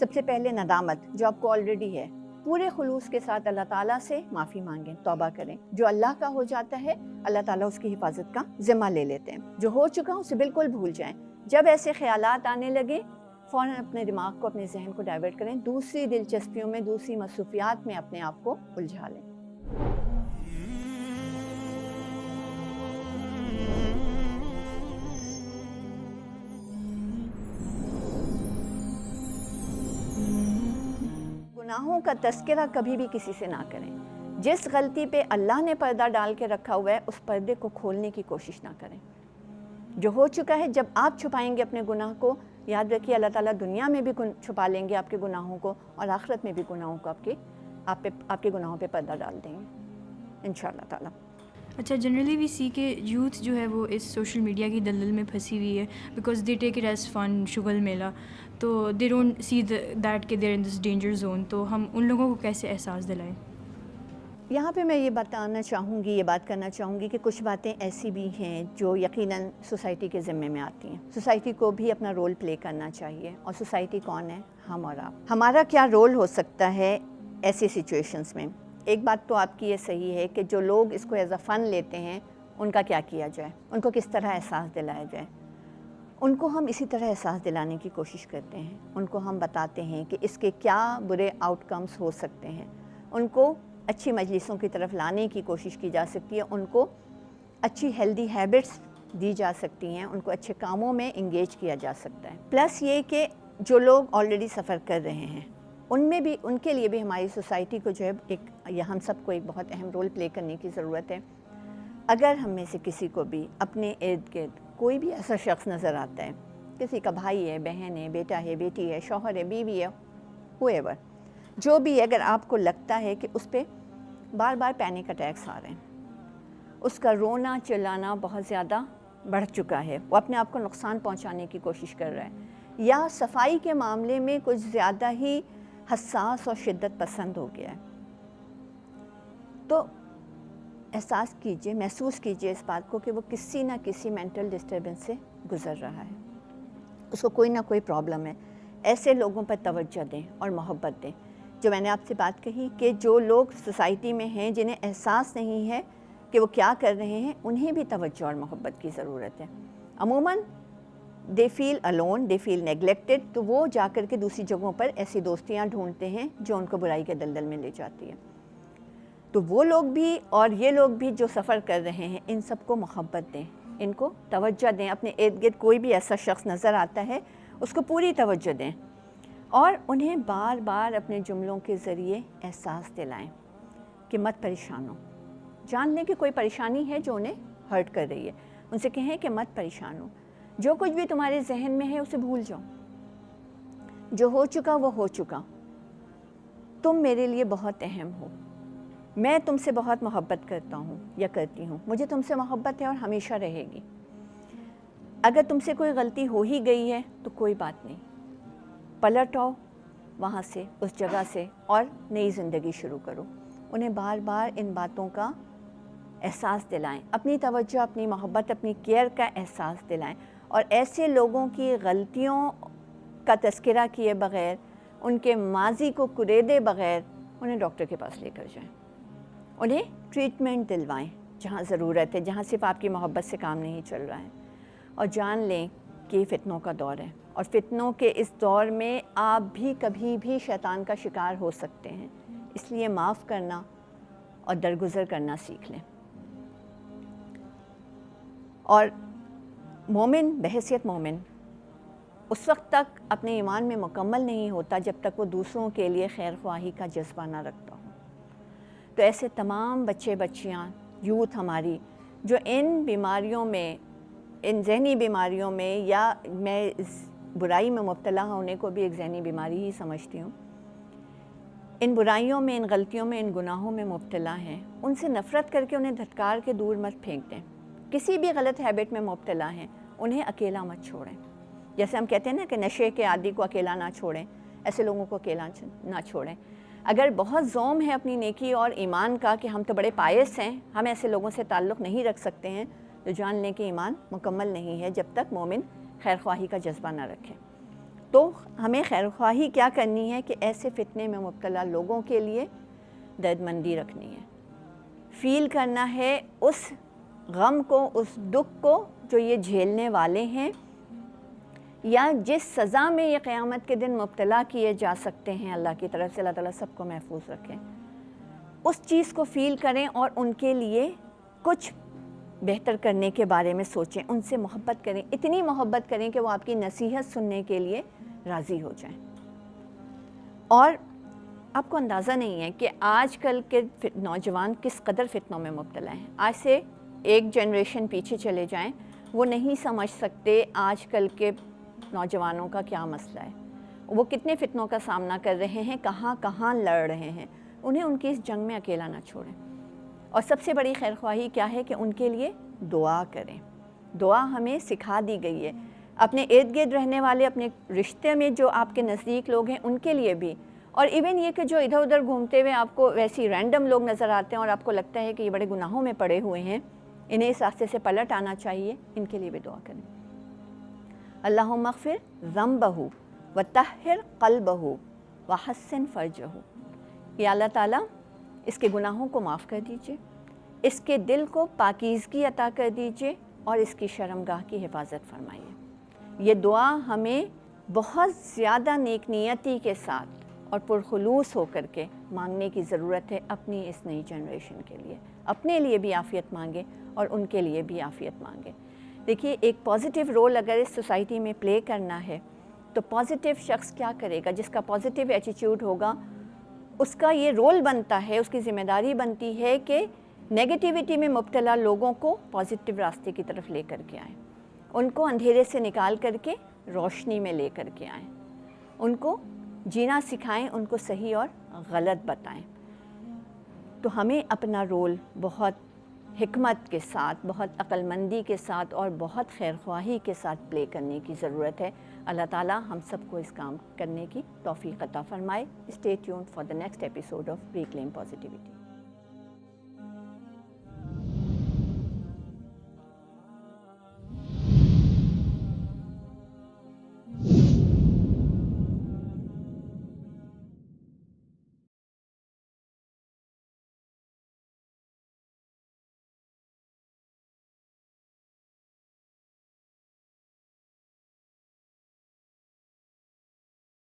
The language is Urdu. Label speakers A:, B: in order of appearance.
A: سب سے پہلے ندامت جو آپ کو آلریڈی ہے، پورے خلوص کے ساتھ اللہ تعالیٰ سے معافی مانگیں، توبہ کریں۔ جو اللہ کا ہو جاتا ہے اللہ تعالیٰ اس کی حفاظت کا ذمہ لے لیتے ہیں۔ جو ہو چکا اسے بالکل بھول جائیں۔ جب ایسے خیالات آنے لگے فوراً اپنے دماغ کو، اپنے ذہن کو ڈائیورٹ کریں، دوسری دلچسپیوں میں، دوسری مصروفیات میں اپنے آپ کو الجھا لیں۔ گناہوں کا تذکرہ کبھی بھی کسی سے نہ کریں۔ جس غلطی پہ اللہ نے پردہ ڈال کے رکھا ہوا ہے اس پردے کو کھولنے کی کوشش نہ کریں۔ جو ہو چکا ہے، جب آپ چھپائیں گے اپنے گناہ کو، یاد رکھیے اللہ تعالیٰ دنیا میں بھی چھپا لیں گے آپ کے گناہوں کو، اور آخرت میں بھی گناہوں کو آپ کے گناہوں پہ پردہ ڈال دیں گے انشاءاللہ تعالیٰ۔
B: اچھا، جنرلی وی سی کہ یوتھ جو ہے وہ اس سوشل میڈیا کی دلدل میں پھنسی ہوئی ہے، because they take it as fun, شغل میلہ، تو دے ڈونٹ سی دیٹ کہ دیر ان دس ڈینجر زون۔ تو ہم ان لوگوں کو کیسے احساس دلائیں؟
A: یہاں پہ میں یہ بات کرنا چاہوں گی کہ کچھ باتیں ایسی بھی ہیں جو یقیناً سوسائٹی کے ذمے میں آتی ہیں۔ سوسائٹی کو بھی اپنا رول پلے کرنا چاہیے، اور سوسائٹی کون ہے؟ ہم اور آپ۔ ہمارا کیا رول ہو سکتا ہے ایسی سچویشنز میں؟ ایک بات تو آپ کی یہ صحیح ہے کہ جو لوگ اس کو ایز اے فن لیتے ہیں ان کا کیا کیا جائے، ان کو کس طرح احساس دلایا جائے۔ ان کو ہم اسی طرح احساس دلانے کی کوشش کرتے ہیں، ان کو ہم بتاتے ہیں کہ اس کے کیا برے آؤٹ کمز ہو سکتے ہیں، ان کو اچھی مجلسوں کی طرف لانے کی کوشش کی جا سکتی ہے، ان کو اچھی ہیلدی ہیبٹس دی جا سکتی ہیں، ان کو اچھے کاموں میں انگیج کیا جا سکتا ہے۔ پلس یہ کہ جو لوگ آلریڈی سفر کر رہے ہیں ان کے لیے بھی ہماری سوسائٹی کو جو ہے ہم سب کو ایک بہت اہم رول پلے کرنے کی ضرورت ہے۔ اگر ہم میں سے کسی کو بھی اپنے ارد گرد کوئی بھی ایسا شخص نظر آتا ہے، کسی کا بھائی ہے، بہن ہے، بیٹا ہے، بیٹی ہے، شوہر ہے، بیوی ہے، whoever، جو بھی اگر آپ کو لگتا ہے کہ اس پہ بار بار پینک اٹیکس آ رہے ہیں، اس کا رونا چلانا بہت زیادہ بڑھ چکا ہے، وہ اپنے آپ کو نقصان پہنچانے کی کوشش کر رہا ہے، یا صفائی کے معاملے میں کچھ زیادہ ہی حساس اور شدت پسند ہو گیا ہے، تو احساس کیجئے، محسوس کیجئے اس بات کو کہ وہ کسی نہ کسی مینٹل ڈسٹربنس سے گزر رہا ہے، اس کو کوئی نہ کوئی پرابلم ہے۔ ایسے لوگوں پر توجہ دیں اور محبت دیں۔ جو میں نے آپ سے بات کہی کہ جو لوگ سوسائٹی میں ہیں جنہیں احساس نہیں ہے کہ وہ کیا کر رہے ہیں، انہیں بھی توجہ اور محبت کی ضرورت ہے۔ عموماً دے فیل الون، دے فیل نیگلیکٹڈ، تو وہ جا کر کے دوسری جگہوں پر ایسی دوستیاں ڈھونڈتے ہیں جو ان کو برائی کے دلدل میں لے جاتی ہے۔ تو وہ لوگ بھی اور یہ لوگ بھی جو سفر کر رہے ہیں، ان سب کو محبت دیں، ان کو توجہ دیں۔ اپنے ارد گرد کوئی بھی ایسا شخص نظر آتا ہے اس کو پوری توجہ دیں، اور انہیں بار بار اپنے جملوں کے ذریعے احساس دلائیں کہ مت پریشان ہو۔ جان لیں کہ کوئی پریشانی ہے جو انہیں ہرٹ کر رہی ہے، ان سے کہیں کہ مت پریشان ہو، جو کچھ بھی تمہارے ذہن میں ہے اسے بھول جاؤ، جو ہو چکا وہ ہو چکا، تم میرے لیے بہت اہم ہو، میں تم سے بہت محبت کرتا ہوں یا کرتی ہوں، مجھے تم سے محبت ہے اور ہمیشہ رہے گی۔ اگر تم سے کوئی غلطی ہو ہی گئی ہے تو کوئی بات نہیں، پلٹ آؤ وہاں سے، اس جگہ سے، اور نئی زندگی شروع کرو۔ انہیں بار بار ان باتوں کا احساس دلائیں، اپنی توجہ، اپنی محبت، اپنی کیئر کا احساس دلائیں، اور ایسے لوگوں کی غلطیوں کا تذکرہ کیے بغیر، ان کے ماضی کو کریدے بغیر انہیں ڈاکٹر کے پاس لے کر جائیں، انہیں ٹریٹمنٹ دلوائیں جہاں ضرورت ہے، جہاں صرف آپ کی محبت سے کام نہیں چل رہا ہے، اور جان لیں کہ یہ فتنوں کا دور ہے، اور فتنوں کے اس دور میں آپ بھی کبھی بھی شیطان کا شکار ہو سکتے ہیں، اس لیے معاف کرنا اور درگزر کرنا سیکھ لیں۔ اور مومن بحیثیت مومن اس وقت تک اپنے ایمان میں مکمل نہیں ہوتا جب تک وہ دوسروں کے لیے خیر خواہی کا جذبہ نہ رکھتا ہو۔ تو ایسے تمام بچے بچیاں، یوتھ ہماری جو ان بیماریوں میں، ان ذہنی بیماریوں میں، یا میں اس برائی میں مبتلا ہونے کو بھی ایک ذہنی بیماری ہی سمجھتی ہوں، ان برائیوں میں، ان غلطیوں میں، ان گناہوں میں مبتلا ہیں، ان سے نفرت کر کے انہیں دھتکار کے دور مت پھینک دیں۔ کسی بھی غلط ہیبٹ میں مبتلا ہیں انہیں اکیلا مت چھوڑیں۔ جیسے ہم کہتے ہیں نا کہ نشے کے عادی کو اکیلا نہ چھوڑیں، ایسے لوگوں کو اکیلا نہ چھوڑیں۔ اگر بہت زوم ہے اپنی نیکی اور ایمان کا کہ ہم تو بڑے پائس ہیں، ہم ایسے لوگوں سے تعلق نہیں رکھ سکتے ہیں، تو جان لیں کہ ایمان مکمل نہیں ہے جب تک مومن خیر خواہی کا جذبہ نہ رکھے۔ تو ہمیں خیر خواہی کیا کرنی ہے کہ ایسے فتنے میں مبتلا لوگوں کے لیے درد مندی رکھنی ہے، فیل کرنا ہے اس غم کو، اس دکھ کو جو یہ جھیلنے والے ہیں، یا جس سزا میں یہ قیامت کے دن مبتلا کیے جا سکتے ہیں اللہ کی طرف سے، اللہ تعالیٰ سب کو محفوظ رکھیں، اس چیز کو فیل کریں اور ان کے لیے کچھ بہتر کرنے کے بارے میں سوچیں، ان سے محبت کریں، اتنی محبت کریں کہ وہ آپ کی نصیحت سننے کے لیے راضی ہو جائیں۔ اور آپ کو اندازہ نہیں ہے کہ آج کل کے نوجوان کس قدر فتنوں میں مبتلا ہیں۔ آج سے ایک جنریشن پیچھے چلے جائیں، وہ نہیں سمجھ سکتے آج کل کے نوجوانوں کا کیا مسئلہ ہے، وہ کتنے فتنوں کا سامنا کر رہے ہیں، کہاں کہاں لڑ رہے ہیں۔ انہیں ان کی اس جنگ میں اکیلا نہ چھوڑیں، اور سب سے بڑی خیر خواہی کیا ہے کہ ان کے لیے دعا کریں۔ دعا ہمیں سکھا دی گئی ہے، اپنے ارد گرد رہنے والے، اپنے رشتے میں جو آپ کے نزدیک لوگ ہیں ان کے لیے بھی، اور ایون یہ کہ جو ادھر ادھر گھومتے ہوئے آپ کو ویسی رینڈم لوگ نظر آتے ہیں اور آپ کو لگتا ہے کہ یہ بڑے گناہوں میں پڑے ہوئے ہیں، انہیں اس راستے سے پلٹ آنا چاہیے، ان کے لیے بھی دعا کریں۔ اللہم اغفر ذنبہ وطہر قلبہ وحسن فرجہ، یا اللہ تعالیٰ اس کے گناہوں کو معاف کر دیجئے، اس کے دل کو پاکیزگی عطا کر دیجئے، اور اس کی شرمگاہ کی حفاظت فرمائیے۔ یہ دعا ہمیں بہت زیادہ نیک نیتی کے ساتھ اور پرخلوص ہو کر کے مانگنے کی ضرورت ہے اپنی اس نئی جنریشن کے لیے، اپنے لیے بھی عافیت مانگیں اور ان کے لیے بھی عافیت مانگیں۔ دیکھیے، ایک پازیٹیو رول اگر اس سوسائٹی میں پلے کرنا ہے تو پازیٹیو شخص کیا کرے گا؟ جس کا پازیٹیو ایٹیٹیوڈ ہوگا، اس کا یہ رول بنتا ہے، اس کی ذمہ داری بنتی ہے کہ نیگیٹیوٹی میں مبتلا لوگوں کو پازیٹیو راستے کی طرف لے کر کے آئیں، ان کو اندھیرے سے نکال کر کے روشنی میں لے کر کے آئیں، ان کو جینا سکھائیں، ان کو صحیح اور غلط بتائیں۔ تو ہمیں اپنا رول بہت حکمت کے ساتھ، بہت عقل مندی کے ساتھ اور بہت خیر خواہی کے ساتھ پلے کرنے کی ضرورت ہے۔ اللہ تعالیٰ ہم سب کو اس کام کرنے کی توفیق عطا فرمائے۔ Stay tuned for the next episode of reclaim positivity.